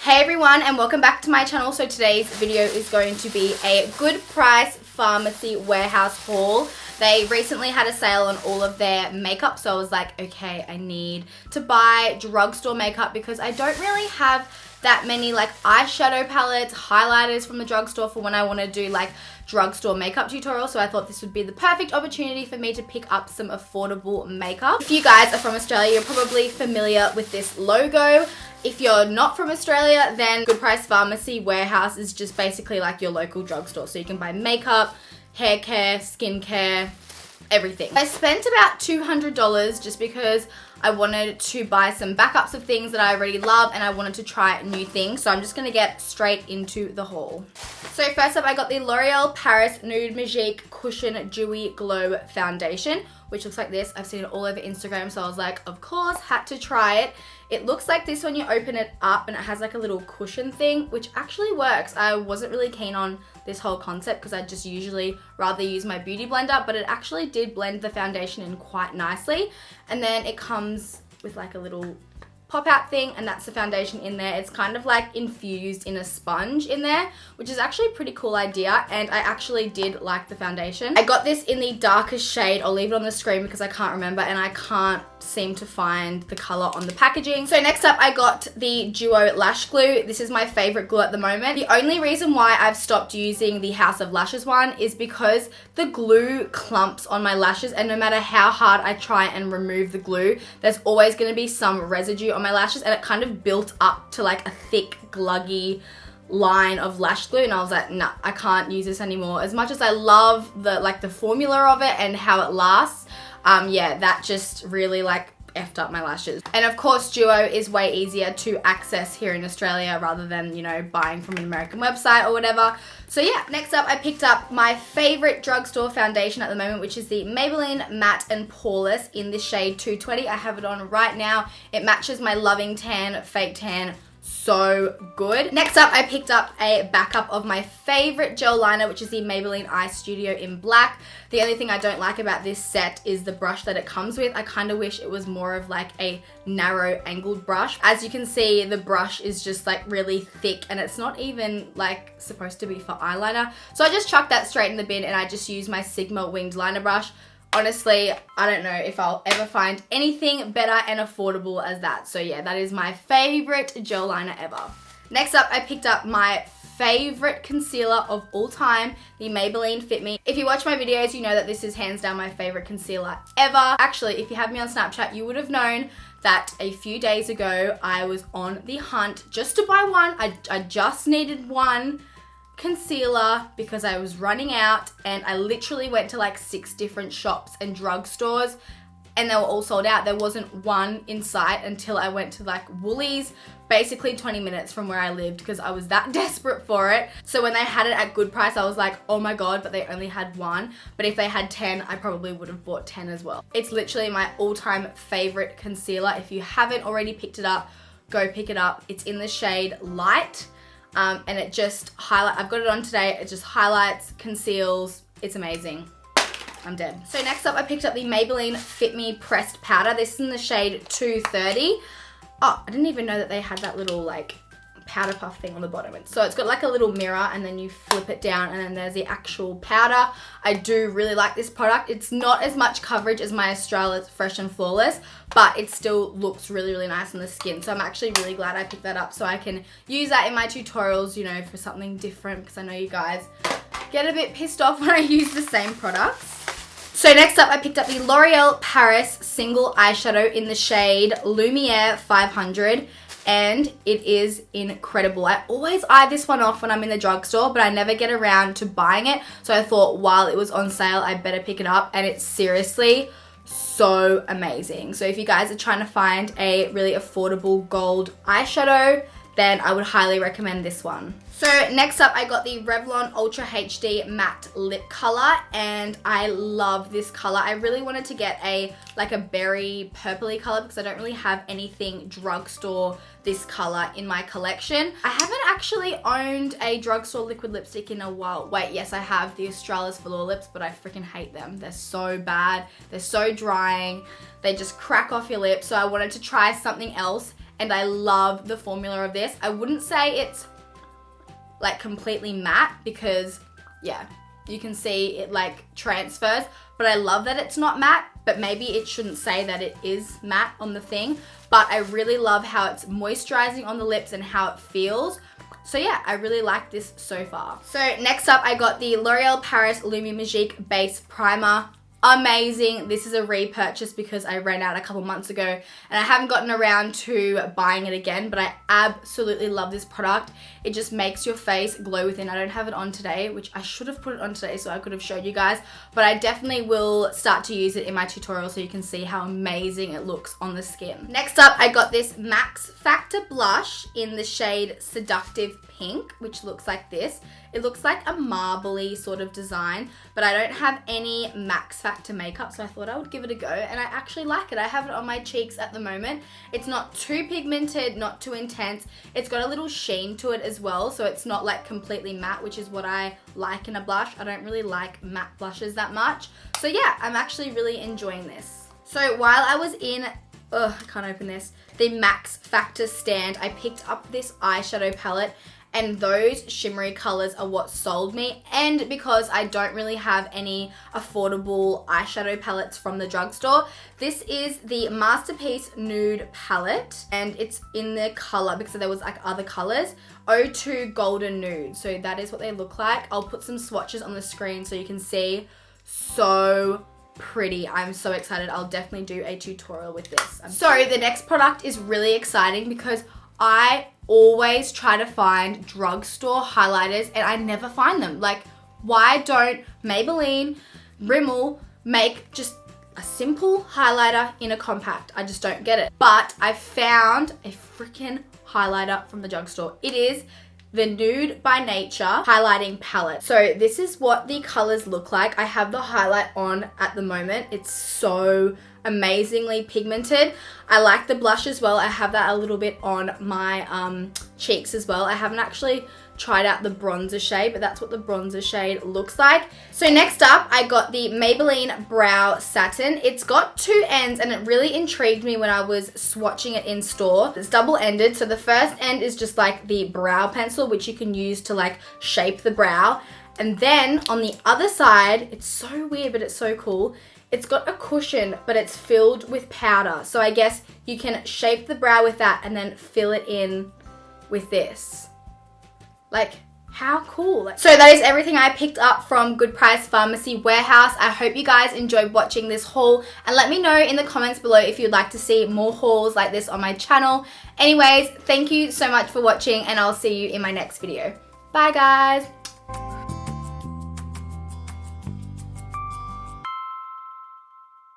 Hey everyone, and welcome back to my channel. So today's video is going to be a good price pharmacy warehouse haul. They recently had a sale on all of their makeup, so I was like, okay, I need to buy drugstore makeup because I don't really have that many like eyeshadow palettes, highlighters from the drugstore for when I want to do like drugstore makeup tutorials. So I thought this would be the perfect opportunity for me to pick up some affordable makeup. If you guys are from Australia, you're probably familiar with this logo. If you're not from Australia, then Good Price Pharmacy Warehouse is just basically like your local drugstore. So you can buy makeup, hair care, skincare, everything. I spent about $200 just because I wanted to buy some backups of things that I already love and I wanted to try new things. So I'm just gonna get straight into the haul. So first up, I got the L'Oreal Paris Nude Magique Cushion Dewy Glow Foundation, which looks like this. I've seen it all over Instagram, so I was like, of course, had to try it. It looks like this when you open it up and it has like a little cushion thing, which actually works. I wasn't really keen on this whole concept because I just usually rather use my beauty blender, but it actually did blend the foundation in quite nicely. And then it comes with like a little pop out thing, and that's the foundation in there. It's kind of like infused in a sponge in there, which is actually a pretty cool idea, and I actually did like the foundation. I got this in the darkest shade. I'll leave it on the screen because I can't remember and I can't seem to find the color on the packaging. So next up, I got the Duo Lash Glue. This is my favorite glue at the moment. The only reason why I've stopped using the House of Lashes one is because the glue clumps on my lashes, and no matter how hard I try and remove the glue, there's always going to be some residue on my lashes, and it kind of built up to like a thick, gluggy line of lash glue, and I was like, nah, I can't use this anymore. As much as I love the formula of it and how it lasts, yeah, that just really like effed up my lashes. And of course, Duo is way easier to access here in Australia rather than, you know, buying from an American website or whatever. So yeah, next up I picked up my favorite drugstore foundation at the moment, which is the Maybelline Matte and Poreless in the shade 220. I have it on right now. It matches my Loving Tan Fake Tan so good. Next up, I picked up a backup of my favorite gel liner, which is the Maybelline Eye Studio in black. The only thing I don't like about this set is the brush that it comes with. I kind of wish it was more of like a narrow angled brush. As you can see, the brush is just like really thick, and it's not even like supposed to be for eyeliner. So I just chucked that straight in the bin and I just used my Sigma winged liner brush. Honestly, I don't know if I'll ever find anything better and affordable as that. So yeah, that is my favorite gel liner ever. Next up, I picked up my favorite concealer of all time, the Maybelline Fit Me. If you watch my videos, you know that this is hands down my favorite concealer ever. Actually, if you have me on Snapchat, you would have known that a few days ago, I was on the hunt just to buy one. I just needed one concealer because I was running out, and I literally went to like 6 different shops and drugstores and they were all sold out. There wasn't one in sight until I went to like Woolies, basically 20 minutes from where I lived, because I was that desperate for it. So when they had it at good price, I was like, oh my god, but they only had one. But if they had 10, I probably would have bought 10 as well. It's literally my all-time favorite concealer. If you haven't already picked it up, go pick it up. It's in the shade Light. And it just I've got it on today. It just highlights, conceals. It's amazing. I'm dead. So next up, I picked up the Maybelline Fit Me Pressed Powder. This is in the shade 230. Oh, I didn't even know that they had that little like powder puff thing on the bottom. So it's got like a little mirror, and then you flip it down and then there's the actual powder. I do really like this product. It's not as much coverage as my Australia's Fresh and Flawless, but it still looks really, really nice on the skin. So I'm actually really glad I picked that up so I can use that in my tutorials, you know, for something different, because I know you guys get a bit pissed off when I use the same products. So next up, I picked up the L'Oreal Paris Single Eyeshadow in the shade Lumiere 500. And it is incredible. I always eye this one off when I'm in the drugstore, but I never get around to buying it. So I thought while it was on sale, I better pick it up, and it's seriously so amazing. So if you guys are trying to find a really affordable gold eyeshadow, then I would highly recommend this one. So next up, I got the Revlon Ultra HD Matte Lip Color, and I love this color. I really wanted to get a berry purpley color because I don't really have anything drugstore this color in my collection. I haven't actually owned a drugstore liquid lipstick in a while. Wait, yes, I have the Australia's Velour Lips, but I freaking hate them. They're so bad. They're so drying. They just crack off your lips. So I wanted to try something else. and I love the formula of this. I wouldn't say it's like completely matte because yeah, you can see it like transfers, but I love that it's not matte, but maybe it shouldn't say that it is matte on the thing, but I really love how it's moisturizing on the lips and how it feels. So yeah, I really like this so far. So next up, I got the L'Oreal Paris Lumi Magique Base Primer. Amazing. This is a repurchase because I ran out a couple months ago and I haven't gotten around to buying it again, but I absolutely love this product. It just makes your face glow within. I don't have it on today, which I should have put it on today so I could have showed you guys, but I definitely will start to use it in my tutorial so you can see how amazing it looks on the skin. Next up, I got this Max Factor blush in the shade Seductive Pink, which looks like this. It looks like a marbly sort of design, but I don't have any Max Factor makeup, so I thought I would give it a go, and I actually like it. I have it on my cheeks at the moment. It's not too pigmented, not too intense. It's got a little sheen to it as well, so it's not like completely matte, which is what I like in a blush. I don't really like matte blushes that much. So yeah, I'm actually really enjoying this. So while I was in, I can't open this, the Max Factor stand, I picked up this eyeshadow palette, and those shimmery colors are what sold me, and because I don't really have any affordable eyeshadow palettes from the drugstore, this is the Masterpiece Nude palette, and it's in the color, because there was like other colors, 02 Golden Nude. So that is what they look like. I'll put some swatches on the screen so you can see. So pretty. I'm so excited. I'll definitely do a tutorial with this. So the next product is really exciting because I always try to find drugstore highlighters and I never find them. Like, why don't Maybelline, Rimmel make just a simple highlighter in a compact? I just don't get it. But I found a freaking highlighter from the drugstore. It is the Nude by Nature highlighting palette. So this is what the colors look like. I have the highlight on at the moment. It's so amazingly pigmented. I like the blush as well. I have that a little bit on my cheeks as well. I haven't actually tried out the bronzer shade, but that's what the bronzer shade looks like. So next up, I got the Maybelline Brow Satin. It's got two ends and it really intrigued me when I was swatching it in store. It's double-ended, so the first end is just like the brow pencil, which you can use to like shape the brow. And then on the other side, it's so weird, but it's so cool. It's got a cushion, but it's filled with powder. So I guess you can shape the brow with that and then fill it in with this. Like, how cool. So that is everything I picked up from Good Price Pharmacy Warehouse. I hope you guys enjoyed watching this haul, and let me know in the comments below if you'd like to see more hauls like this on my channel. Anyways, thank you so much for watching, and I'll see you in my next video. Bye guys.